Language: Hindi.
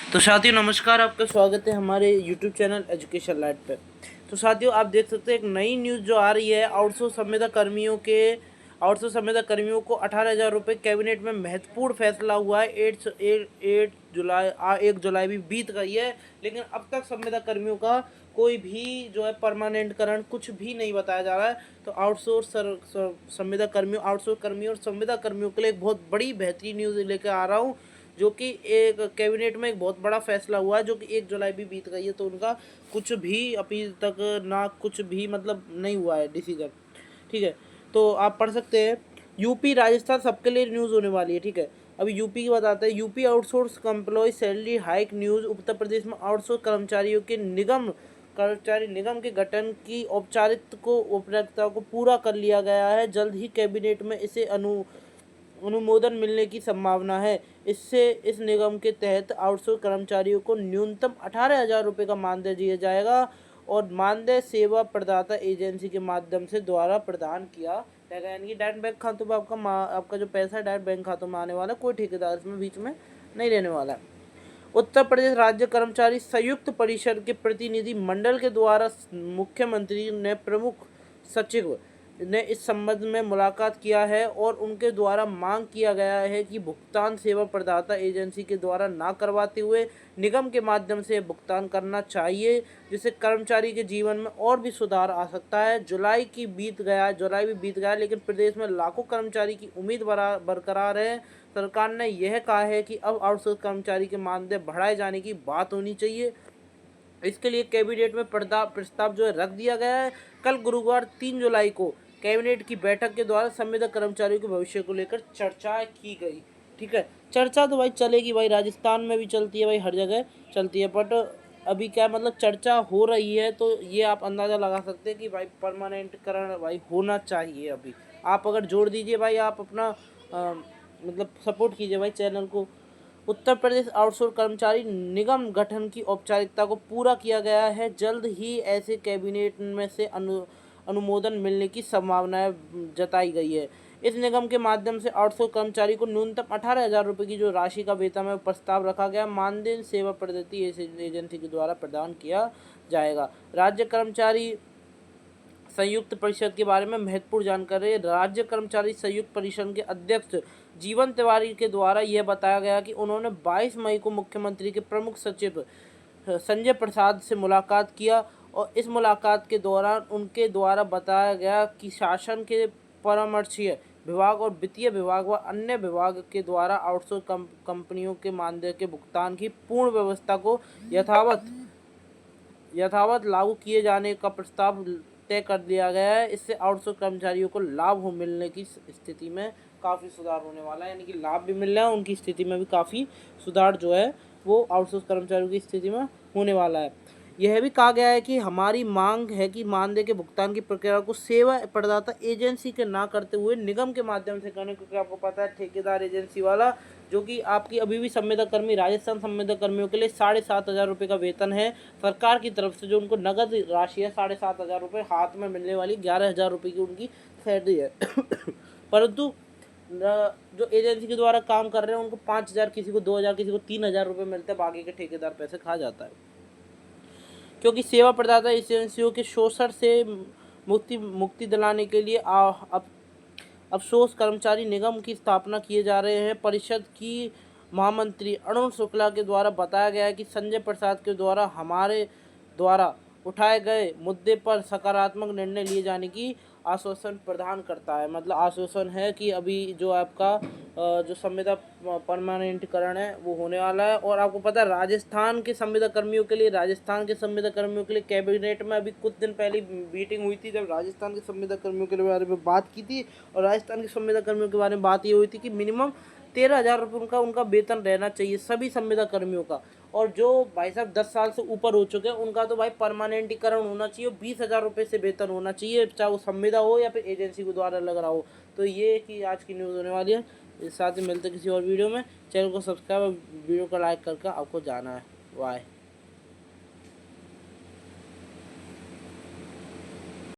तो साथियों नमस्कार, आपका स्वागत है हमारे यूट्यूब चैनल एजुकेशन लाइट पे। तो साथियों आप देख सकते हैं एक नई न्यूज़ जो आ रही है, आउटसोर्स संविदा कर्मियों को 18,000 रुपये कैबिनेट में महत्वपूर्ण फैसला हुआ है। 1 जुलाई भी बीत गई है, लेकिन अब तक संविदा कर्मियों का कोई भी जो है परमानेंटकरण कुछ भी नहीं बताया जा रहा है। तो आउटसोर्स कर्मियों और संविदा कर्मियों के लिए एक बहुत बड़ी बेहतरीन न्यूज़ लेकर आ रहा हूँ, जो कि एक कैबिनेट में एक बहुत बड़ा फैसला हुआ है, जो कि 1 जुलाई भी बीत गई है, तो उनका कुछ भी अभी तक ना कुछ भी मतलब नहीं हुआ है डिसीजन। ठीक है, तो आप पढ़ सकते हैं। यूपी राजस्थान सबके लिए न्यूज़ होने वाली है। ठीक है, अभी यूपी की बताते हैं। UP outsource employ salary hike news. Uttar Pradesh में आउटसोर्स कर्मचारी निगम के गठन की औपचारिकता को पूरा कर लिया गया है। जल्द ही कैबिनेट में इसे अनुमोदन मिलने की संभावना है। इससे इस निगम के तहत आउटसोर्स कर्मचारियों को न्यूनतम 18,000 रुपये का मानदेय दिया जाएगा और मानदेय सेवा प्रदाता एजेंसी के माध्यम से द्वारा प्रदान किया जाएगा। यानी कि डायरेक्ट बैंक खातों में आपका जो पैसा है डायरेक्ट बैंक खातों में आने वाला है, कोई ठेकेदार इसमें बीच में नहीं रहने वाला है। उत्तर प्रदेश राज्य कर्मचारी संयुक्त परिषद के प्रतिनिधि मंडल के द्वारा मुख्यमंत्री ने प्रमुख सचिव ने इस संबंध में मुलाकात किया है और उनके द्वारा मांग किया गया है कि भुगतान सेवा प्रदाता एजेंसी के द्वारा ना करवाते हुए निगम के माध्यम से भुगतान करना चाहिए, जिससे कर्मचारी के जीवन में और भी सुधार आ सकता है। जुलाई भी बीत गया, लेकिन प्रदेश में लाखों कर्मचारी की उम्मीद बरकरार है। सरकार ने यह कहा है कि अब आउटसोर्स कर्मचारी के मानदेय बढ़ाए जाने की बात होनी चाहिए। इसके लिए कैबिनेट में प्रस्ताव जो है रख दिया गया है। कल गुरुवार 3 जुलाई को कैबिनेट की बैठक के द्वारा संविदा कर्मचारियों के भविष्य को लेकर चर्चा की गई। ठीक है, चर्चा तो भाई चलेगी भाई, राजस्थान में भी चलती है भाई, हर जगह चलती है, बट अभी क्या मतलब चर्चा हो रही है, तो ये आप अंदाज़ा लगा सकते हैं कि भाई परमानेंटकरण भाई होना चाहिए। अभी आप अगर जोड़ दीजिए भाई, आप अपना मतलब सपोर्ट कीजिए भाई चैनल को। उत्तर प्रदेश आउटसोर्स कर्मचारी निगम गठन की औपचारिकता को पूरा किया गया है। जल्द ही ऐसे कैबिनेट में से अनुमोदन मिलने की संभावना जताई गई है। इस निगम के माध्यम से आउटसोर्स कर्मचारी को न्यूनतम 18,000 रुपये की जो राशि का वेतन में प्रस्ताव रखा गया, मानदेय सेवा प्रदाता एजेंसी के द्वारा प्रदान किया जाएगा। राज्य कर्मचारी संयुक्त परिषद के बारे में महत्वपूर्ण जानकारी। राज्य कर्मचारी संयुक्त परिषद के अध्यक्ष जीवन तिवारी के द्वारा यह बताया गया कि उन्होंने 22 मई को मुख्यमंत्री के प्रमुख सचिव संजय प्रसाद से मुलाकात किया और इस मुलाकात के दौरान उनके द्वारा बताया गया कि शासन के परामर्शीय विभाग और वित्तीय विभाग व अन्य विभाग के द्वारा आउटसोर्स कंपनियों के मानदेय के भुगतान की पूर्ण व्यवस्था को यथावत लागू किए जाने का प्रस्ताव तय कर दिया गया है। इससे आउटसोर्स कर्मचारियों को लाभ मिलने की स्थिति में काफ़ी सुधार होने वाला है, यानी कि लाभ भी मिल रहा है, उनकी स्थिति में भी काफ़ी सुधार जो है वो आउटसोर्स कर्मचारियों की स्थिति में होने वाला है। यह भी कहा गया है कि हमारी मांग है कि मानदेय के भुगतान की प्रक्रिया को सेवा प्रदाता एजेंसी के ना करते हुए निगम के माध्यम से करने, क्योंकि आपको पता है ठेकेदार एजेंसी वाला जो कि आपकी अभी भी संविदा कर्मी राजस्थान संविदा कर्मियों के लिए 7,500 रुपये का वेतन है सरकार की तरफ से, जो उनको नगद राशि है 7,500 रुपये, हाथ में मिलने वाली 11,000 रुपये की उनकी सैलरी है। परंतु जो एजेंसी के द्वारा काम कर रहे हैं उनको 5,000, किसी को 2,000, किसी को 3,000 रुपये मिलते हैं, बाकी के ठेकेदार पैसे खा जाता है। क्योंकि सेवा प्रदाता एजेंसियों के शोषण से मुक्ति दिलाने के लिए अब अफसोस कर्मचारी निगम की स्थापना किए जा रहे हैं। परिषद की महामंत्री अरुण शुक्ला के द्वारा बताया गया है कि संजय प्रसाद के द्वारा हमारे द्वारा उठाए गए मुद्दे पर सकारात्मक निर्णय लिए जाने की आश्वासन प्रदान करता है। मतलब आश्वासन है कि अभी जो आपका जो संविदा परमानेंटकरण है वो होने वाला है। और आपको पता है राजस्थान के संविदा कर्मियों के लिए कैबिनेट में अभी कुछ दिन पहले मीटिंग हुई थी, जब राजस्थान के संविदा कर्मियों के बारे में बात की थी। और राजस्थान के संविदा कर्मियों के बारे में बात ये हुई थी कि मिनिमम 13,000 रुपये उनका वेतन रहना चाहिए सभी संविदा कर्मियों का। और जो भाई साहब 10 साल से ऊपर हो चुके हैं उनका तो भाई परमानेंटीकरण होना चाहिए, 20,000 रुपये से वेतन होना चाहिए, चाहे वो संविदा हो या फिर एजेंसी के द्वारा लग रहा हो। तो ये कि आज की न्यूज़ होने वाली है। इस साथ ही मिलते किसी और वीडियो में। चैनल को सब्सक्राइब और वीडियो को लाइक करके आपको जाना है। बाय।